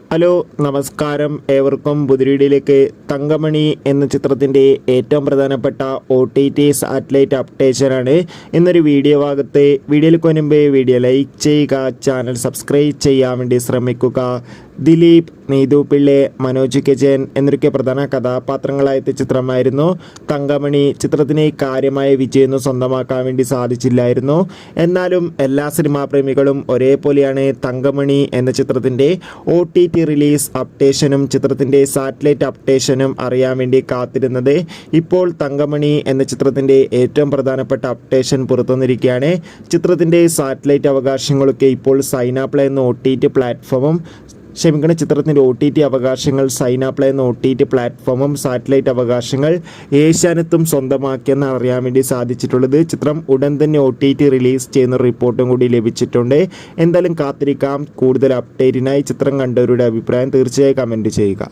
Hello നമസ്കാരം, ഏവർക്കും പുതിരീഡിയിലേക്ക്. തങ്കമണി എന്ന ചിത്രത്തിൻ്റെ ഏറ്റവും പ്രധാനപ്പെട്ട OTT സാറ്റലൈറ്റ് അപ്ഡേഷനാണ് ഇന്നൊരു വീഡിയോ ഭാഗത്ത്. വീഡിയോയിൽ മുൻപ് വീഡിയോ ലൈക്ക് ചെയ്യുക, ചാനൽ സബ്സ്ക്രൈബ് ചെയ്യാൻ വേണ്ടി ശ്രമിക്കുക. ദിലീപ്, നീതു പിള്ളെ, മനോജ് കെ ജയൻ എന്നൊക്കെ പ്രധാന കഥാപാത്രങ്ങളായ ചിത്രമായിരുന്നു തങ്കമണി. ചിത്രത്തിന് കാര്യമായ വിജയമൊന്നും സ്വന്തമാക്കാൻ വേണ്ടി സാധിച്ചില്ലായിരുന്നു. എന്നാലും എല്ലാ സിനിമാ പ്രേമികളും ഒരേപോലെയാണ് തങ്കമണി എന്ന ചിത്രത്തിൻ്റെ OTT റിലീസ് അപ്ഡേഷനും ചിത്രത്തിൻ്റെ സാറ്റലൈറ്റ് അപ്ഡേഷനും അറിയാൻ വേണ്ടി കാത്തിരുന്നത്. ഇപ്പോൾ തങ്കമണി എന്ന ചിത്രത്തിൻ്റെ ഏറ്റവും പ്രധാനപ്പെട്ട അപ്ഡേഷൻ പുറത്തുവന്നിരിക്കുകയാണ്. ചിത്രത്തിൻ്റെ സാറ്റലൈറ്റ് അവകാശങ്ങളൊക്കെ ഇപ്പോൾ സൈനാപ്ലേ എന്ന OTT പ്ലാറ്റ്ഫോമും ചിത്രത്തിൻ്റെ OTT അവകാശങ്ങൾ സൈനാപ്ലേ എന്ന OTT പ്ലാറ്റ്ഫോമും സാറ്റലൈറ്റ് അവകാശങ്ങൾ ഏഷ്യാനെറ്റും സ്വന്തമാക്കിയെന്ന് അറിയാൻ വേണ്ടി സാധിച്ചിട്ടുള്ളത്. ചിത്രം ഉടൻ തന്നെ OTT റിലീസ് ചെയ്യുന്ന റിപ്പോർട്ടും കൂടി ലഭിച്ചിട്ടുണ്ട്. എന്തായാലും കാത്തിരിക്കാം. കൂടുതൽ അപ്ഡേറ്റിനായി ചിത്രം കണ്ടവരുടെ അഭിപ്രായം തീർച്ചയായും കമൻറ്റ് ചെയ്യുക.